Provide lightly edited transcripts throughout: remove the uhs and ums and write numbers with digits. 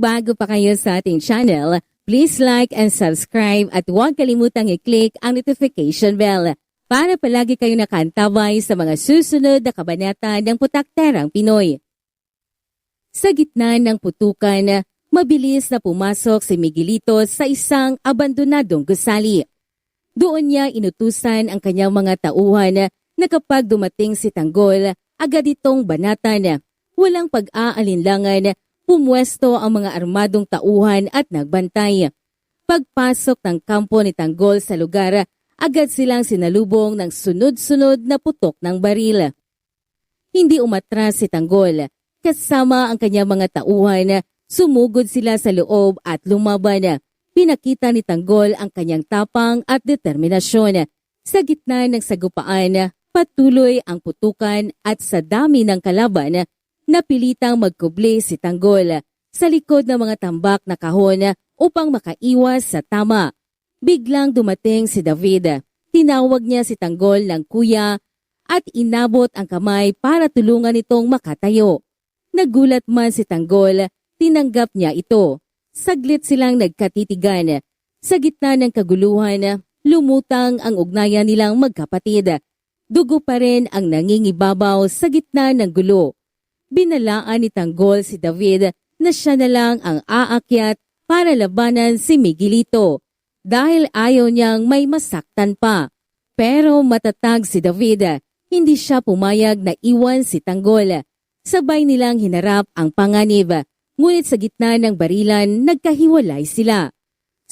bago pa kayo sa ating channel, please like and subscribe at huwag kalimutang i-click ang notification bell para palagi kayo nakantabay sa mga susunod na kabanata ng Putakterang Pinoy. Sa gitna ng putukan, mabilis na pumasok si Miguelito sa isang abandonadong gusali. Doon niya inutusan ang kanyang mga tauhan na kapag dumating si Tanggol, agad itong banatan. Walang pag-aalinlangan, pumwesto ang mga armadong tauhan at nagbantay. Pagpasok ng kampo ni Tanggol sa lugar, agad silang sinalubong ng sunod-sunod na putok ng baril. Hindi umatras si Tanggol. Kasama ang kanyang mga tauhan, sumugod sila sa loob at lumaban. Pinakita ni Tanggol ang kanyang tapang at determinasyon. Sa gitna ng sagupaan, patuloy ang putukan at sa dami ng kalaban, napilitang magkubli si Tanggol sa likod ng mga tambak na kahon upang makaiwas sa tama. Biglang dumating si David. Tinawag niya si Tanggol ng kuya at inabot ang kamay para tulungan itong makatayo. Nagulat man si Tanggol, tinanggap niya ito. Saglit silang nagkatitigan. Sa gitna ng kaguluhan, lumutang ang ugnayan nilang magkapatid. Dugo pa rin ang nangingibabaw sa gitna ng gulo. Binalaan ni Tanggol si David na siya na lang ang aakyat para labanan si Miguelito dahil ayaw niyang may masaktan pa. Pero matatag si David, hindi siya pumayag na iwan si Tanggol. Sabay nilang hinarap ang panganib. Ngunit sa gitna ng barilan, nagkahiwalay sila.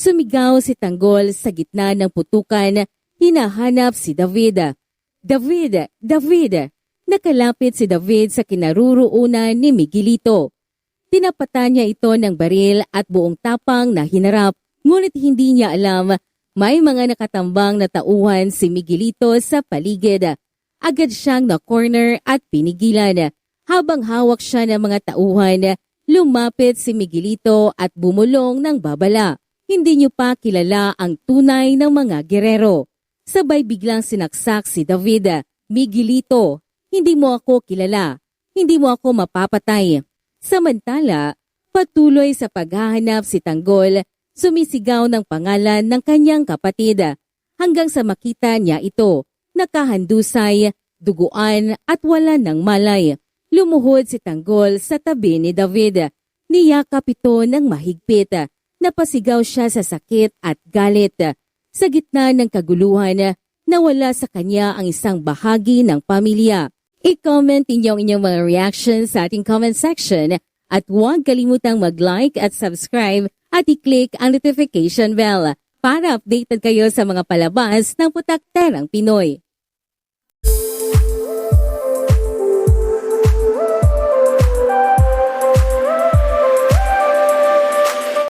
Sumigaw si Tanggol sa gitna ng putukan, hinahanap si David. David! David! Nakalapit si David sa kinaruruunan ni Miguelito. Tinapatan niya ito ng baril at buong tapang na hinarap, ngunit hindi niya alam may mga nakatambang na tauhan si Miguelito sa paligid. Agad siyang na-corner at pinigilan. Habang hawak siya ng mga tauhan, lumapit si Miguelito at bumulong ng babala. Hindi niyo pa kilala ang tunay ng mga gerero. Sabay biglang sinaksak si David. Miguelito, hindi mo ako kilala. Hindi mo ako mapapatay. Samantala, patuloy sa paghahanap si Tanggol, sumisigaw ng pangalan ng kanyang kapatid hanggang sa makita niya ito. Nakahandusay, duguan at wala ng malay. Lumuhod si Tanggol sa tabi ni David. Niyakap ito ng mahigpit. Napasigaw siya sa sakit at galit. Sa gitna ng kaguluhan, nawala sa kanya ang isang bahagi ng pamilya. I-comment ninyo ang inyong mga reactions sa ating comment section at huwag kalimutang mag-like at subscribe at i-click ang notification bell para updated kayo sa mga palabas ng Putakterang Pinoy.